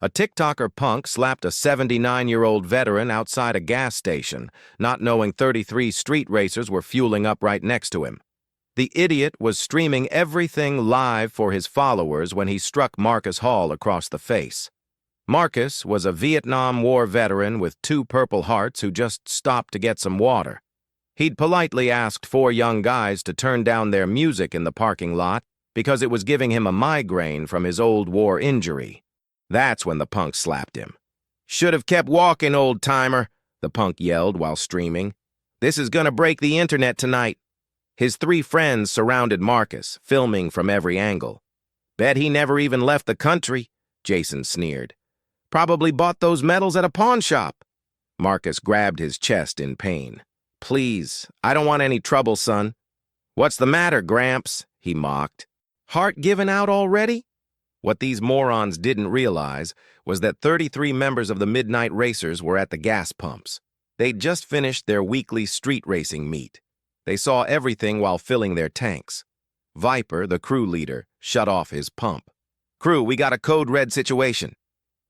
A TikToker punk slapped a 79-year-old veteran outside a gas station, not knowing 33 street racers were fueling up right next to him. The idiot was streaming everything live for his followers when he struck Marcus Hall across the face. Marcus was a Vietnam War veteran with 2 Purple Hearts who just stopped to get some water. He'd politely asked 4 young guys to turn down their music in the parking lot because it was giving him a migraine from his old war injury. That's when the punk slapped him. "Should have kept walking, old-timer," the punk yelled while streaming. "This is gonna break the internet tonight." His 3 friends surrounded Marcus, filming from every angle. "Bet he never even left the country," Jason sneered. "Probably bought those medals at a pawn shop." Marcus grabbed his chest in pain. "Please, I don't want any trouble, son." "What's the matter, Gramps?" he mocked. "Heart giving out already?" What these morons didn't realize was that 33 members of the Midnight Racers were at the gas pumps. They'd just finished their weekly street racing meet. They saw everything while filling their tanks. Viper, the crew leader, shut off his pump. "Crew, we got a code red situation."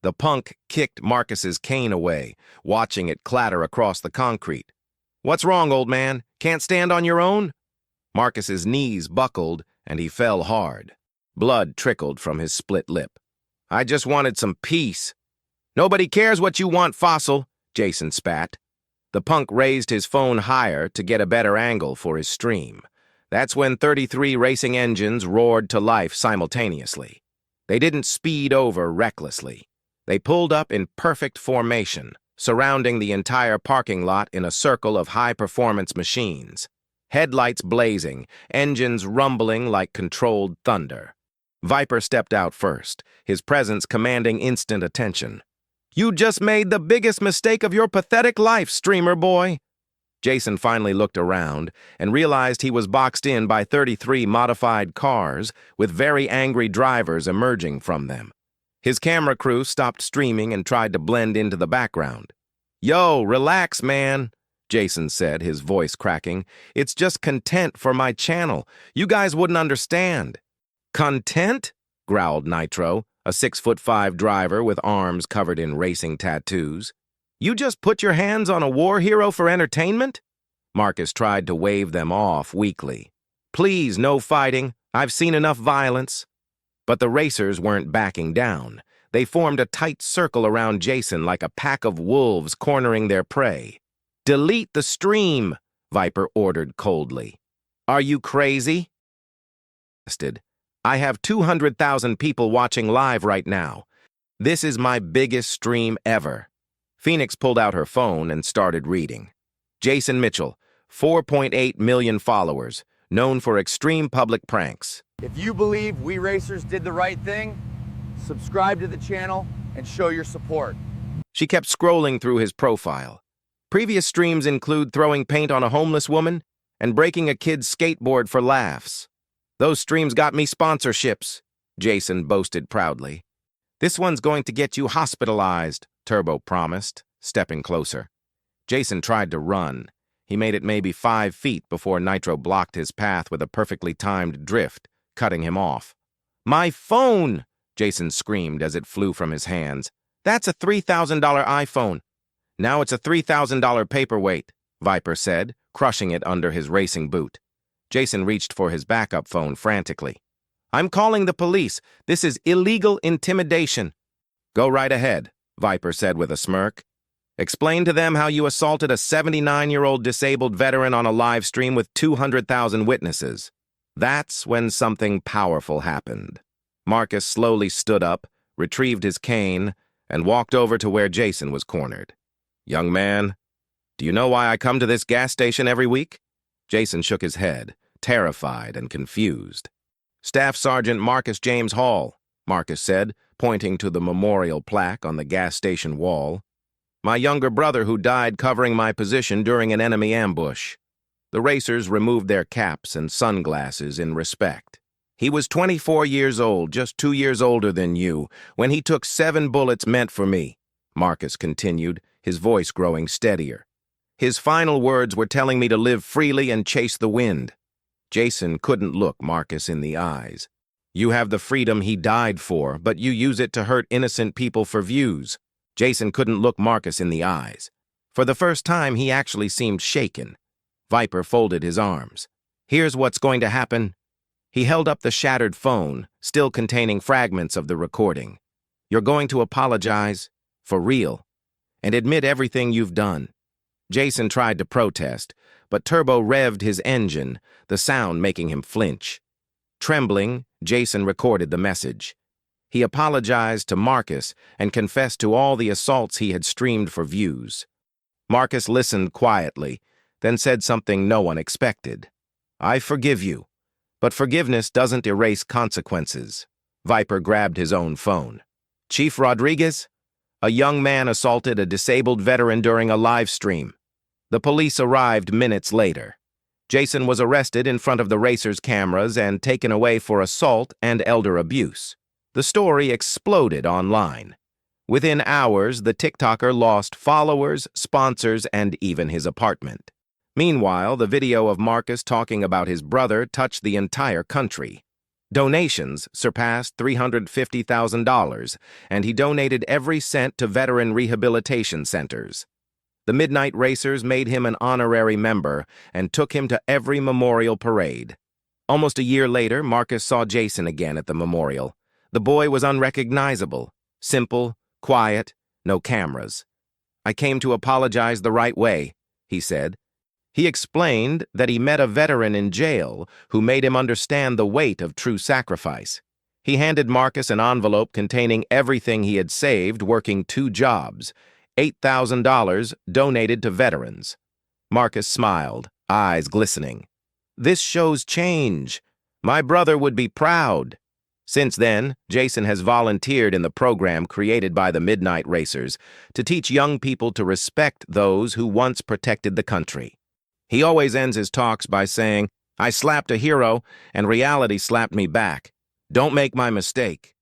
The punk kicked Marcus's cane away, watching it clatter across the concrete. "What's wrong, old man? Can't stand on your own?" Marcus's knees buckled, and he fell hard. Blood trickled from his split lip. "I just wanted some peace." "Nobody cares what you want, fossil," Jason spat. The punk raised his phone higher to get a better angle for his stream. That's when 33 racing engines roared to life simultaneously. They didn't speed over recklessly. They pulled up in perfect formation, surrounding the entire parking lot in a circle of high-performance machines. Headlights blazing, engines rumbling like controlled thunder. Viper stepped out first, his presence commanding instant attention. "You just made the biggest mistake of your pathetic life, streamer boy." Jason finally looked around and realized he was boxed in by 33 modified cars with very angry drivers emerging from them. His camera crew stopped streaming and tried to blend into the background. "Yo, relax, man," Jason said, his voice cracking. "It's just content for my channel. You guys wouldn't understand." "Content?" growled Nitro, a 6'5" driver with arms covered in racing tattoos. "You just put your hands on a war hero for entertainment?" Marcus tried to wave them off weakly. "Please, no fighting. I've seen enough violence." But the racers weren't backing down. They formed a tight circle around Jason like a pack of wolves cornering their prey. "Delete the stream," Viper ordered coldly. "Are you crazy?" "I have 200,000 people watching live right now. This is my biggest stream ever." Phoenix pulled out her phone and started reading. "Jason Mitchell, 4.8 million followers, known for extreme public pranks." If you believe we racers did the right thing, subscribe to the channel and show your support. She kept scrolling through his profile. Previous streams include throwing paint on a homeless woman and breaking a kid's skateboard for laughs. "Those streams got me sponsorships," Jason boasted proudly. "This one's going to get you hospitalized," Turbo promised, stepping closer. Jason tried to run. He made it maybe 5 feet before Nitro blocked his path with a perfectly timed drift, cutting him off. "My phone!" Jason screamed as it flew from his hands. "That's a $3,000 iPhone." "Now it's a $3,000 paperweight," Viper said, crushing it under his racing boot. Jason reached for his backup phone frantically. "I'm calling the police. This is illegal intimidation." "Go right ahead," Viper said with a smirk. "Explain to them how you assaulted a 79-year-old disabled veteran on a live stream with 200,000 witnesses." That's when something powerful happened. Marcus slowly stood up, retrieved his cane, and walked over to where Jason was cornered. "Young man, do you know why I come to this gas station every week?" Jason shook his head, terrified and confused. "Staff Sergeant Marcus James Hall," Marcus said, pointing to the memorial plaque on the gas station wall. "My younger brother who died covering my position during an enemy ambush." The racers removed their caps and sunglasses in respect. "He was 24 years old, just 2 years older than you, when he took 7 bullets meant for me," Marcus continued, his voice growing steadier. "His final words were telling me to live freely and chase the wind." Jason couldn't look Marcus in the eyes. You have the freedom he died for, but you use it to hurt innocent people for views. Jason couldn't look Marcus in the eyes. For the first time, he actually seemed shaken. Viper folded his arms. Here's what's going to happen. He held up the shattered phone, still containing fragments of the recording. You're going to apologize, for real, and admit everything you've done. Jason tried to protest, but Turbo revved his engine, the sound making him flinch. Trembling, Jason recorded the message. He apologized to Marcus and confessed to all the assaults he had streamed for views. Marcus listened quietly, then said something no one expected. I forgive you, but forgiveness doesn't erase consequences. Viper grabbed his own phone. Chief Rodriguez? A young man assaulted a disabled veteran during a live stream. The police arrived minutes later. Jason was arrested in front of the racers' cameras and taken away for assault and elder abuse. The story exploded online. Within hours, the TikToker lost followers, sponsors, and even his apartment. Meanwhile, the video of Marcus talking about his brother touched the entire country. Donations surpassed $350,000, and he donated every cent to veteran rehabilitation centers. The Midnight Racers made him an honorary member and took him to every memorial parade. Almost a year later, Marcus saw Jason again at the memorial. The boy was unrecognizable, simple, quiet, no cameras. I came to apologize the right way, he said. He explained that he met a veteran in jail who made him understand the weight of true sacrifice. He handed Marcus an envelope containing everything he had saved working 2 jobs, $8,000 donated to veterans. Marcus smiled, eyes glistening. This shows change. My brother would be proud. Since then, Jason has volunteered in the program created by the Midnight Racers to teach young people to respect those who once protected the country. He always ends his talks by saying, I slapped a hero, and reality slapped me back. Don't make my mistake.